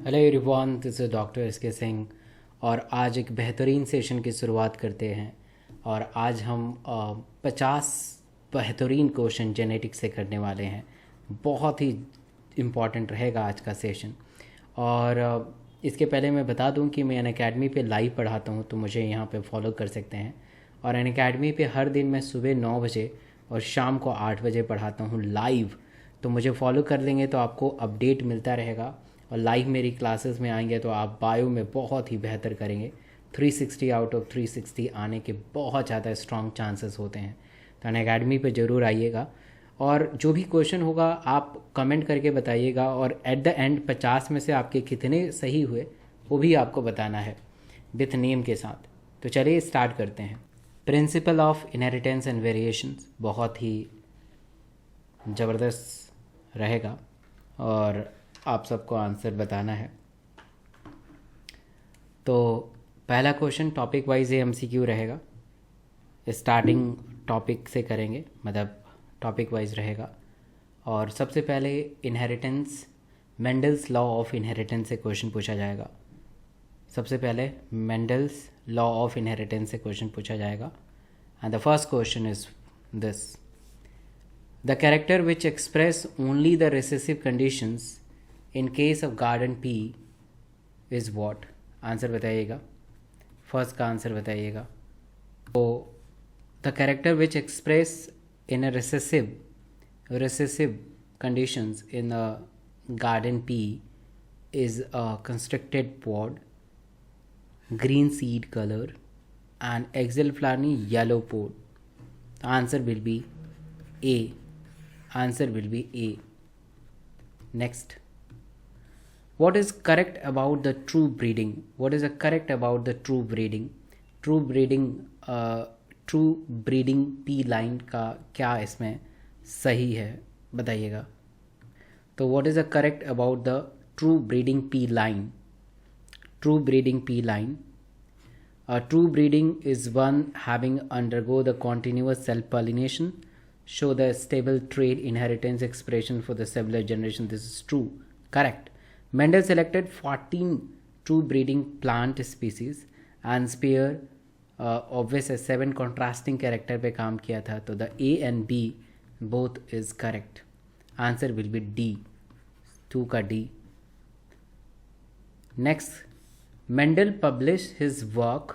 Hello everyone, this is doctor S के सिंह। और आज एक बेहतरीन सेशन की शुरुआत करते हैं। और आज हम 50 बेहतरीन क्वेश्चन जेनेटिक्स से करने वाले हैं। बहुत ही इम्पॉर्टेंट रहेगा आज का सेशन। और इसके पहले मैं बता दूं कि मैं अनअकैडमी पे लाइव पढ़ाता हूं, तो मुझे यहाँ पे फॉलो कर सकते हैं। और अनअकैडमी पे हर दिन मैं सुबह 9 बजे और शाम को 8 बजे पढ़ाता हूँ लाइव। तो मुझे फॉलो कर लेंगे तो आपको अपडेट मिलता रहेगा। और लाइव मेरी क्लासेस में आएंगे तो आप बायो में बहुत ही बेहतर करेंगे। 360 आउट ऑफ 360 आने के बहुत ज़्यादा स्ट्रॉन्ग चांसेस होते हैं। तो अनअकैडमी पे ज़रूर आइएगा। और जो भी क्वेश्चन होगा आप कमेंट करके बताइएगा। और एट द एंड 50 में से आपके कितने सही हुए वो भी आपको बताना है विथ नेम के साथ। तो चलिए स्टार्ट करते हैं। Principle of inheritance and variations बहुत ही ज़बरदस्त रहेगा और आप सबको आंसर बताना है। तो पहला क्वेश्चन टॉपिक वाइज एमसीक्यू रहेगा। स्टार्टिंग टॉपिक से करेंगे, मतलब टॉपिक वाइज रहेगा। और सबसे पहले inheritance, Mendel's law of inheritance से क्वेश्चन पूछा जाएगा। सबसे पहले मेंडल्स लॉ ऑफ इनहेरिटेंस से क्वेश्चन पूछा जाएगा। And the first question is this: the character which express only the recessive conditions in case of garden pea is what. Answer बताइएगा, first का आंसर बताइएगा। तो the character which express in a recessive conditions in a garden pea is a constricted pod, green seed color, and exemplarily yellow pod. The answer will be A. Answer will be A. Next, what is correct about the true breeding? What is correct about the true breeding? True breeding P line का क्या इसमें सही है बताइएगा। तो what is correct about the true breeding P line? True breeding P line. True breeding is one having undergo the continuous self-pollination, show the stable trait inheritance expression for the several generation. This is true. Correct. Mendel selected 14 true breeding plant species and spare obvious 7 contrasting character पे काम किया था। तो the A and B both is correct. Answer will be D. 2 का D. Next, Mendel published his work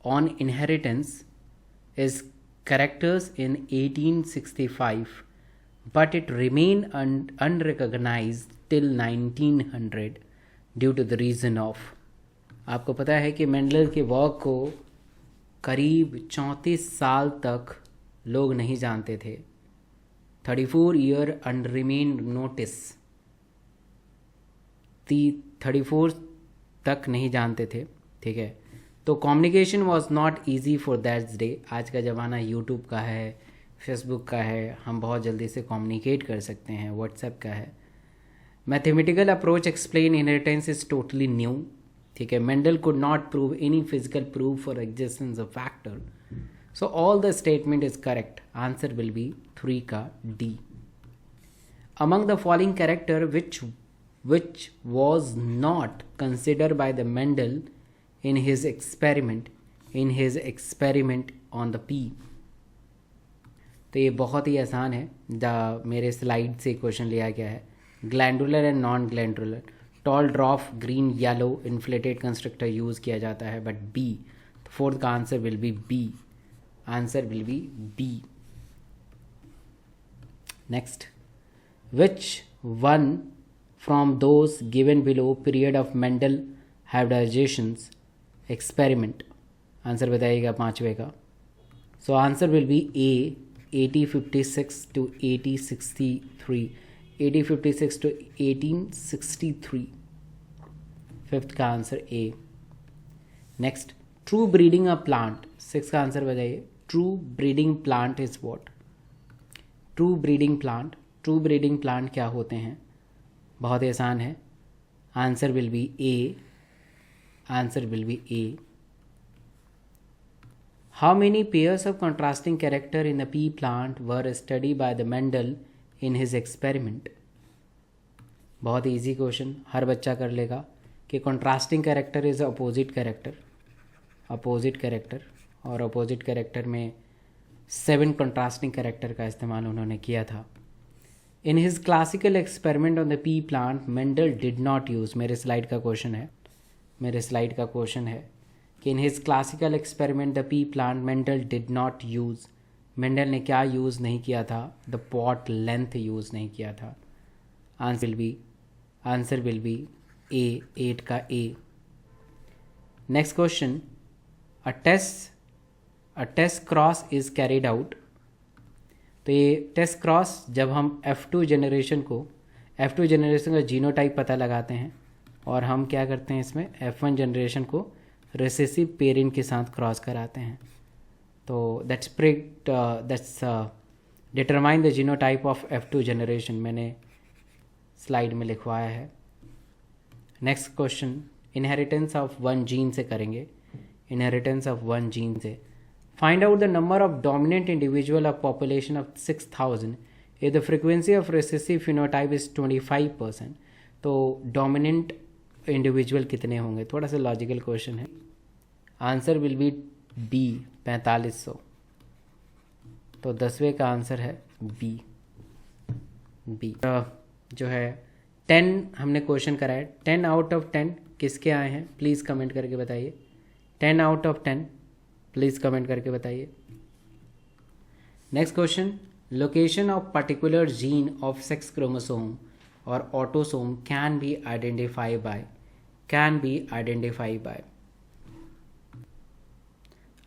on inheritance is characters in 1865, but it remained unrecognized till 1900 due to the reason of। आपको पता है कि Mendel के work को करीब 34 साल तक लोग नहीं जानते थे। 34 ईयर अनरिमेन्ड नोटिस, 34 तक नहीं जानते थे। ठीक है, तो communication was not easy for that day. आज का ज़माना यूट्यूब का है, फेसबुक का है, हम बहुत जल्दी से कम्युनिकेट कर सकते हैं, व्हाट्सएप का है। Mathematical approach explain inheritance is totally new. ठीक है, Mendel could not prove any physical proof for existence of factor, so all the statement is correct. Answer will B 3 का D. Among the following character which was not considered by the Mendel in his experiment on the pea। तो ये बहुत ही आसान है। मेरे slide से question लिया गया है। Glandular and non glandular, tall dwarf, green, yellow, inflated constructor use किया जाता है, बट बी। फोर्थ का answer will be B. Answer will be B. Next, which one from those given below period of Mendel hybridizations experiment? Answer बताइएगा पांचवे का। So answer will be A, 1856 to 1863। 1856 to 1863। Fifth का answer A. Next, true breeding a plant, six का answer बताइए। True breeding plant is what? True breeding plant क्या होते हैं? बहुत ही आसान है। Answer will be A. Answer will be A. How many pairs of contrasting character in the P plant were study by the Mendel in his experiment? बहुत easy question, हर बच्चा कर लेगा कि contrasting character is opposite character, opposite character, और opposite character में 7 contrasting character का इस्तेमाल उन्होंने किया था। In his classical experiment on the P plant Mendel did not use, मेरे स्लाइड का क्वेश्चन है, मेरे स्लाइड का क्वेश्चन है कि in his classical experiment the P plant Mendel did not use, Mendel ने क्या यूज़ नहीं किया था? द पॉट लेंथ यूज़ नहीं किया था। आंसर विल बी ए, 8 का A. Next question, a test cross is carried out. तो ये टेस्ट क्रॉस जब हम F2 जनरेशन का जीनोटाइप पता लगाते हैं और हम क्या करते हैं इसमें F1 जनरेशन को रिसेसिव पेरेंट के साथ क्रॉस कराते हैं, तो that's determine the genotype of F2 generation, मैंने स्लाइड में लिखवाया है। Next question, inheritance of one gene से करेंगे, इनहेरिटेंस ऑफ वन जीन से। Find out the number of dominant individual of population of 6000 if the frequency of recessive phenotype is 25%। तो dominant individual कितने होंगे? थोड़ा सा लॉजिकल क्वेश्चन है। Answer will be B, 4500। तो 10वें का आंसर है बी। जो है 10 हमने क्वेश्चन कराया, 10 आउट ऑफ 10 किसके आए हैं? प्लीज़ कमेंट करके बताइए। 10 आउट ऑफ 10 प्लीज़ कमेंट करके बताइए। Next question, location of particular gene of sex chromosome और autosome can be identify by.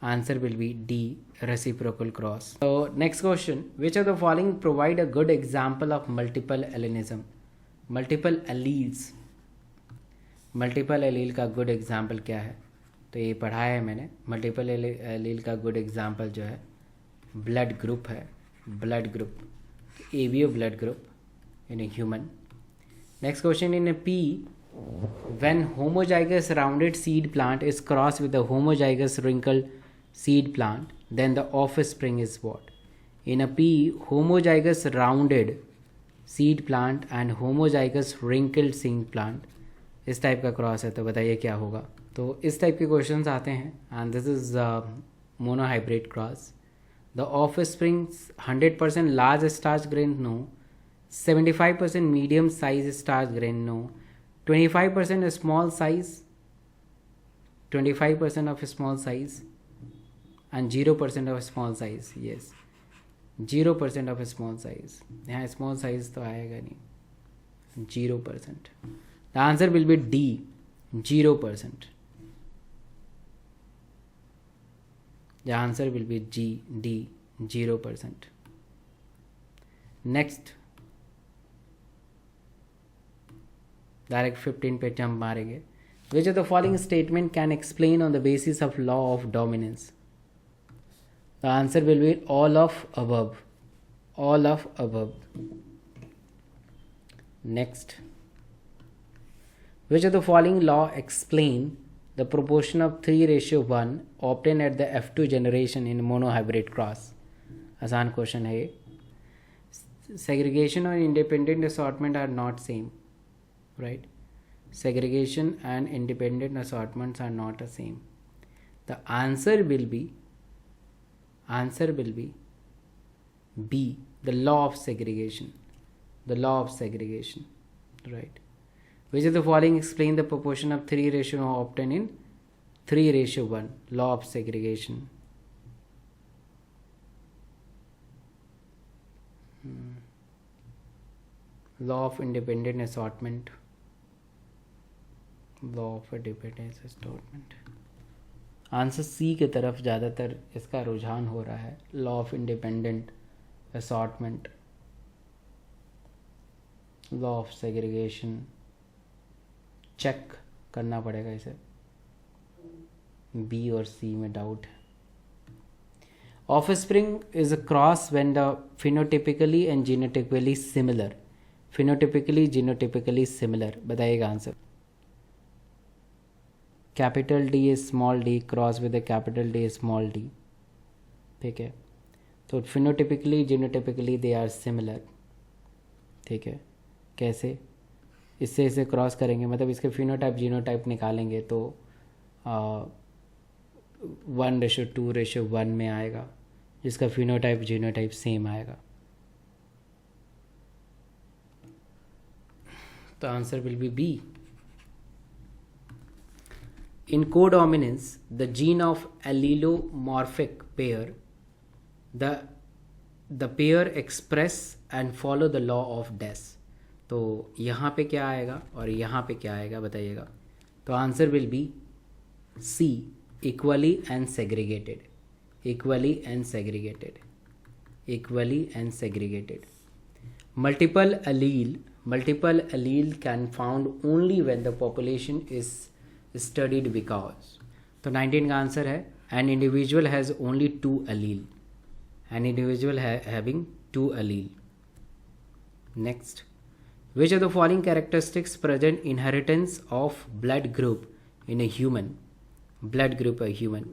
Answer will be D, reciprocal cross. तो next question, which of the following provide a good example of multiple allelism? Multiple allele का good example क्या है? तो ये पढ़ाया है मैंने। मल्टीपल एलील का गुड एग्जाम्पल जो है ब्लड ग्रुप है, blood group, ABO blood group in a human. Next question, in A P when homozygous rounded seed plant is cross with the homozygous wrinkled seed plant, then the offspring is what? In a pea, homozygous rounded seed plant and homozygous wrinkled seed plant, इस type का cross है, तो बताइए क्या होगा? तो इस type के क्वेश्चंस आते हैं and this is monohybrid cross. The offspring 100% large starch grain, no. 75% medium size starch grain, no. 25% small size, 25% of small size and 0% of small size, yes, 0% of small size, यहाँ small size तो आएगा नहीं, 0%। the answer will be D, 0%। the answer will be D, 0%। next direct 15 पे jump मारेंगे। which of the following statement can explain on the basis of law of dominance? The answer will be all of above, all of above। next, which of the following law explain the proportion of 3:1 obtained at the F2 generation in monohybrid cross? आसान question है ये। segregation और independent assortment are not same, right? segregation and independent assortments are not the same। the answer will be B, the law of segregation, right? Which of the following explain the proportion of 3:1 obtained in 3:1, law of segregation? law of independent assortment, answer C की तरफ ज़्यादातर इसका रुझान हो रहा है, law of independent assortment, law of segregation. Check करना पड़ेगा इसे, बी और सी में डाउट है। Offspring is a cross when the phenotypically and genotypically similar, genotypically similar, बताइएगा answer. Capital D is small D cross with capital D small D, ठीक है। तो phenotypically genotypically they are similar, ठीक है। कैसे? इससे इसे क्रॉस करेंगे, मतलब इसके फिनोटाइप जीनोटाइप निकालेंगे तो 1:2:1 में आएगा, जिसका फिनोटाइप जीनोटाइप सेम आएगा। तो answer will be B. In codominance, the gene of allelomorphic pair, the pair express and follow the law of Des। तो यहाँ पे क्या आएगा और यहाँ पे क्या आएगा बताइएगा। तो answer will be C, equally and segregated, equally and segregated, equally and segregated. multiple allele can found only when the population is studied because। तो 19 का आंसर है an individual has only 2 allele, an individual having 2 allele। next, which of the following characteristics present inheritance of blood group in a human, blood group a human?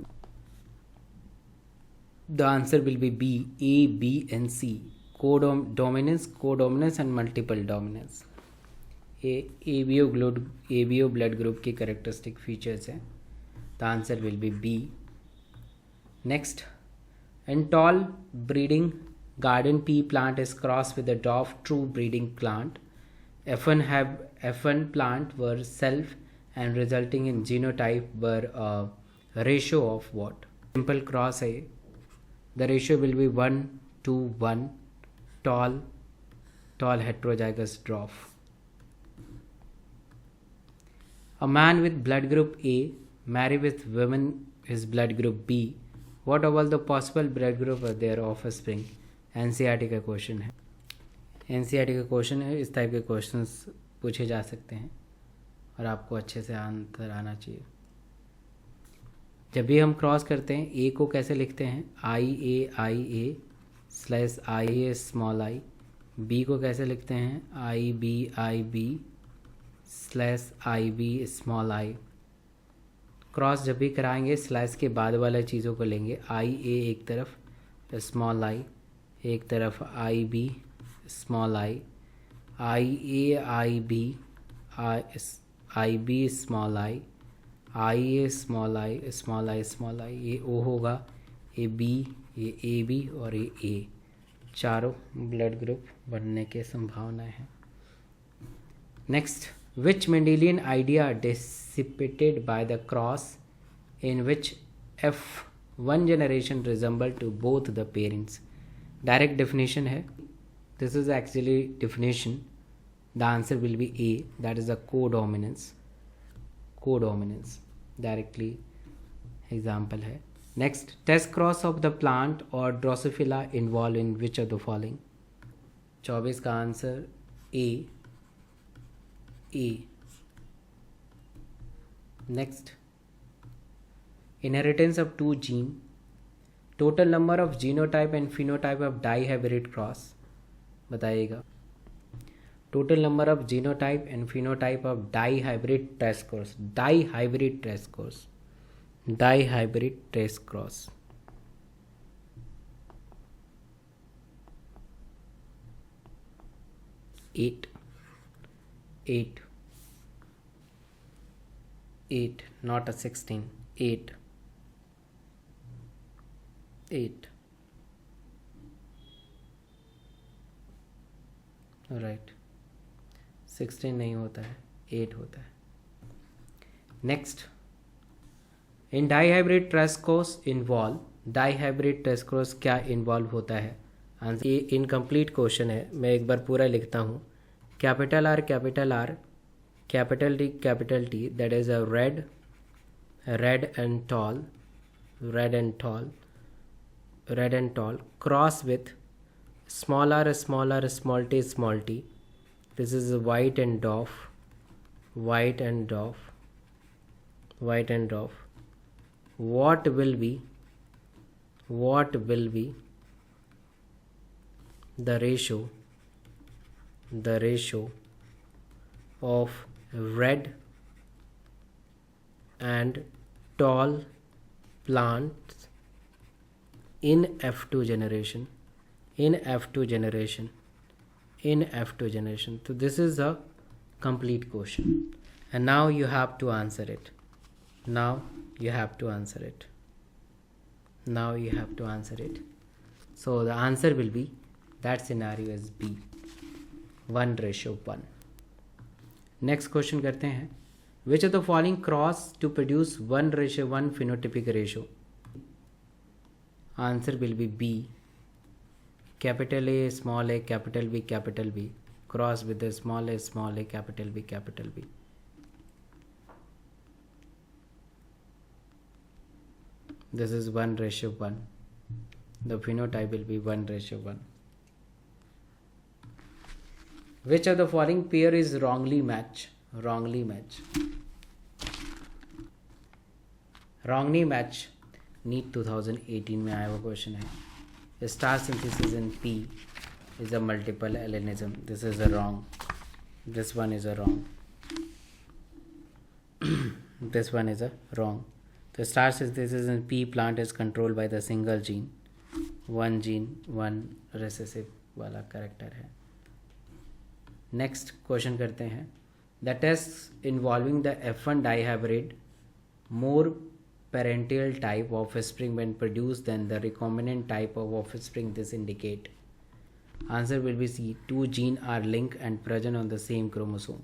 The answer will be B, A, B and C, codominance and multiple dominance। ABO blood group की characteristic features हैं। The answer will be B। next, in tall breeding garden pea plant is crossed with the dwarf true breeding plant, F1 plant were self and resulting in genotype were a ratio of what? Simple cross है, the ratio will be 1:1, tall heterozygous dwarf। A man with blood group A marry with women his blood group B, what are all the possible blood group of their offspring? NCERT का question है, NCERT का question है। इस type के questions पूछे जा सकते हैं और आपको अच्छे से आंसर आना चाहिए। जब भी हम क्रॉस करते हैं ए को कैसे लिखते हैं, IA slash IA small I. B को कैसे लिखते हैं, IB slash IB small I. Cross जब भी कराएंगे स्लैश के बाद वाले चीज़ों को लेंगे, IA एक तरफ, स्मॉल आई एक तरफ, IB small I, IA IB small I, IA small I small I small I. ये O होगा, ये B, ये AB और ये A, चारों ब्लड ग्रुप बनने के संभावनाएं हैं। Next, which Mendelian idea dissipated by the cross in which F1 generation resemble to both the parents? Direct definition है, this is actually definition, the answer will be A, that is the codominance, directly example है। next, test cross of the plant or Drosophila involved in which of the following? 24 का answer A। next, inheritance of 2 gene, total number of genotype and phenotype of dihybrid cross बताइएगा। total number of genotype and phenotype of dihybrid test cross, dihybrid test cross। 8, not a 16, 8। Right, 16 नहीं होता है, 8 होता है। Next, इन dihybrid ट्रेस्कोस involve, dihybrid ट्रेस्कोस क्या involve होता है? Answer, ये इनकम्प्लीट क्वेश्चन है, मैं एक बार पूरा लिखता हूँ। Capital R, capital T, that is a red and tall, cross with small r, small t, this is a white and dwarf, what will be the ratio of red and tall plants in F2 generation, So this is a complete question. And now you have to answer it. Now you have to answer it. Now you have to answer it. So the answer will be, that scenario is B, 1:1. Next question करते हैं. Which of the following cross to produce 1:1 phenotypic ratio? Answer will be B, capital A, small a, capital B, cross with the small a, capital B, capital B. This is 1:1. The phenotype will be 1:1. Which of the following pair is wrongly matched? Wrongly matched. Wrongly matched. NEET 2018 में आया हुआ question है. Star synthesis in P is a multiple allinism. This is a wrong. This one is a wrong. This one is a wrong. The star synthesis in P plant is controlled by the single gene. One gene, one recessive वाला character है. Next question करते हैं. The tests involving the F1 dihybrid more parental type of offspring when produced than the recombinant type of offspring this indicate. Answer will be C. Two genes are linked and present on the same chromosome.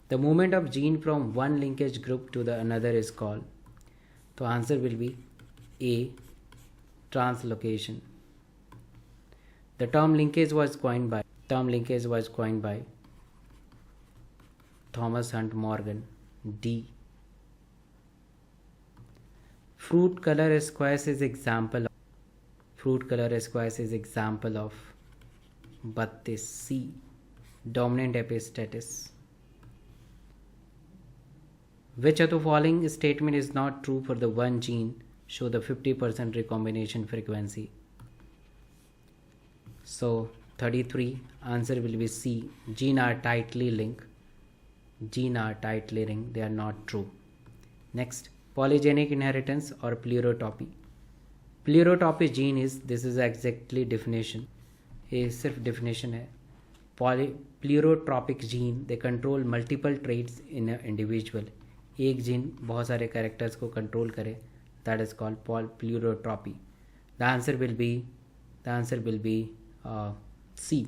The movement of gene from one linkage group to the another is called. So answer will be A, translocation. The term linkage was coined by Thomas Hunt Morgan. D. Fruit color squares is example of 32. C. Dominant epistatus. Which of the following statement is not true for the one gene? Show the 50% recombination frequency. So 33, answer will be C. Genes are tightly linked. They are not true. Next, polygenic inheritance or pleurotropy. Pleurotropy gene is, this is exactly definition. ये सिर्फ definition है. Pleurotropic gene, they control multiple traits in an individual. एक gene बहुत सारे characters को control करे, that is called pleurotropy. The answer will be C.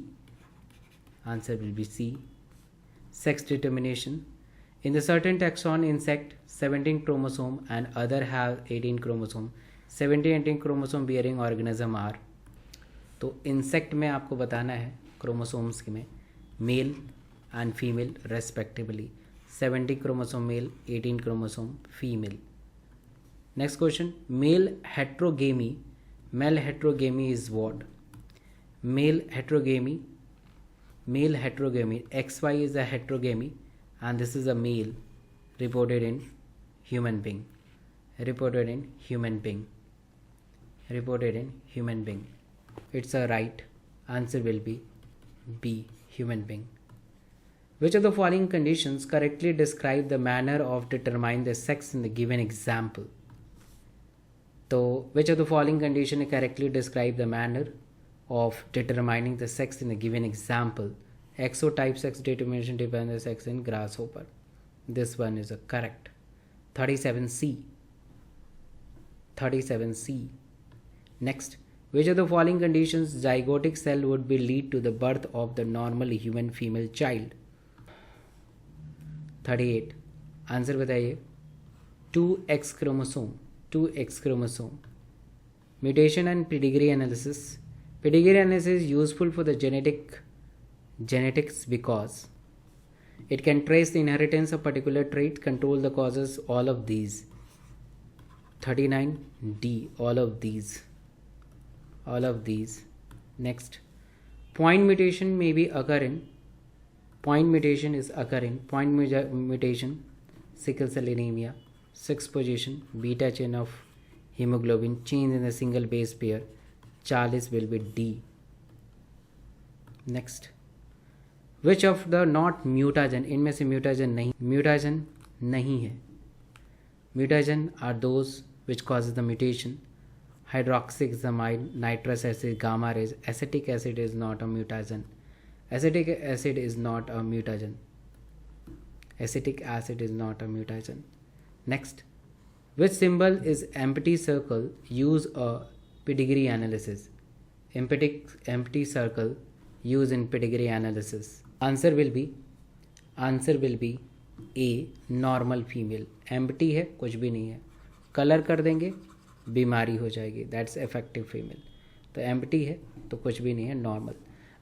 Answer will be C. Sex determination. In the certain taxon insect, 17 chromosome and other have 18 chromosome. 17 chromosome bearing organism are. तो insect में आपको बताना है chromosomes में male and female respectively. 70 chromosome male, 18 chromosome female. Next question. Male heterogamy is what? Male heterogamy, XY is a heterogamy and this is a male reported in human being. It's a right. Answer will be B, human being. Which of the following conditions correctly describe the manner of determining the sex in the given example? So, which of the following conditions correctly describe the manner of determining the sex in the given example? Exotype sex determination depends on the sex in grasshopper. This one is a correct. 37C. Next, which of the following conditions zygotic cell would be lead to the birth of the normal human female child? 38. Answer बताइए. 2X chromosome. Mutation and pedigree analysis. Pedigree analysis is useful for the genetics because it can trace the inheritance of particular traits, control the causes, all of these. 39D, all of these. Next, point mutation may be occurring. Point mutation, sickle cell anemia. 6th position, beta chain of hemoglobin, change in a single base pair. 40 will be D. Next, which of the not mutagen, इनमें से mutagen नहीं है. Mutagen are those which causes the mutation. Hydroxyxamide, nitrous acid, gamma rays. Acetic acid is not a mutagen. Acetic acid is not a mutagen. Acetic acid is not a mutagen. Next, which symbol is empty circle? Use a pedigree analysis. Empty circle used in pedigree analysis. Answer will be A, normal female. Empty है, कुछ भी नहीं है. Colour कर देंगे, बीमारी हो जाएगी. That's effective female. तो empty है तो कुछ भी नहीं है, normal.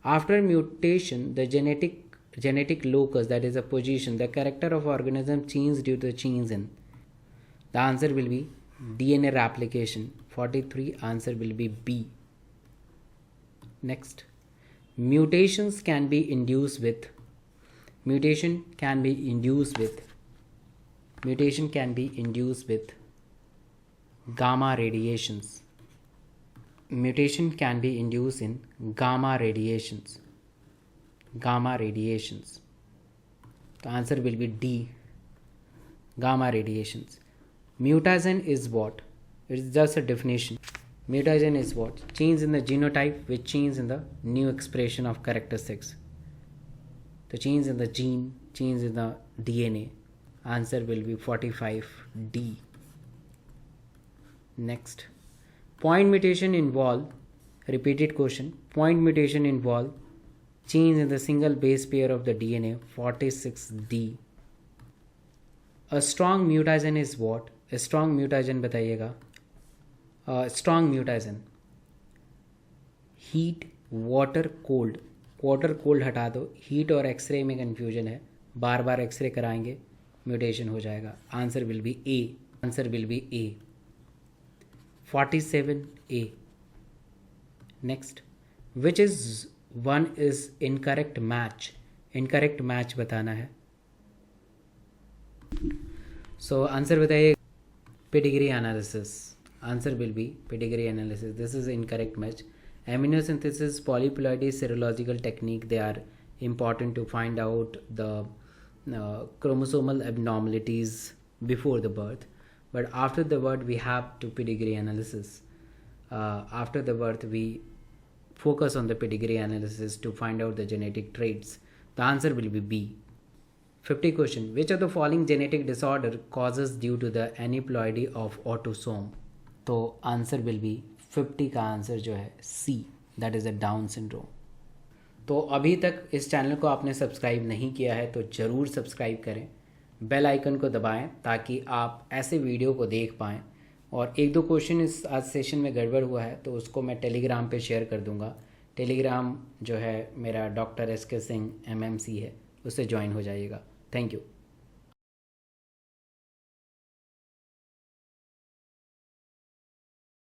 After mutation, the genetic locus, that is a position, the character of organism changes due to the change in. The answer will be DNA replication. 43. Answer will be B. Next, mutation can be induced with gamma radiations. Mutation can be induced in gamma radiations. The answer will be D, gamma radiations. Mutagen is what? It is just a definition. Mutagen is what? Change in the genotype which change in the new expression of characteristics. The change in the gene, change in the DNA. Answer will be 45D. Next, point mutation involve, repeated question, point mutation involve change in the single base pair of the DNA. 46D. A strong mutagen is what? A strong mutagen बताइएगा. Strong mutagen, heat, water, cold. Water cold हटा दो, heat और x ray में confusion है, बार बार x ray कराएंगे, mutation हो जाएगा. Answer will be A. 47A. Next, which is one is incorrect match. Incorrect match बताना है. सो आंसर बताइए. Pedigree analysis. Answer will be pedigree analysis. This is incorrect match. Amniosynthesis, polyploidy, serological technique, they are important to find out the chromosomal abnormalities before the birth. But after the birth, we have to pedigree analysis. After the birth, we focus on the pedigree analysis to find out the genetic traits. The answer will be B. 50 question. Which of the following genetic disorder causes due to the aneuploidy of autosome? तो answer will be 50 का answer जो है C, that is a Down syndrome. तो अभी तक इस channel को आपने सब्सक्राइब नहीं किया है तो ज़रूर सब्सक्राइब करें, बेल आइकन को दबाएं ताकि आप ऐसे वीडियो को देख पाएँ. और एक दो क्वेश्चन इस आज सेशन में गड़बड़ हुआ है तो उसको मैं टेलीग्राम पे शेयर कर दूंगा. टेलीग्राम जो है मेरा डॉक्टर SK सिंह MMC है, उससे ज्वाइन हो जाइएगा. Thank you.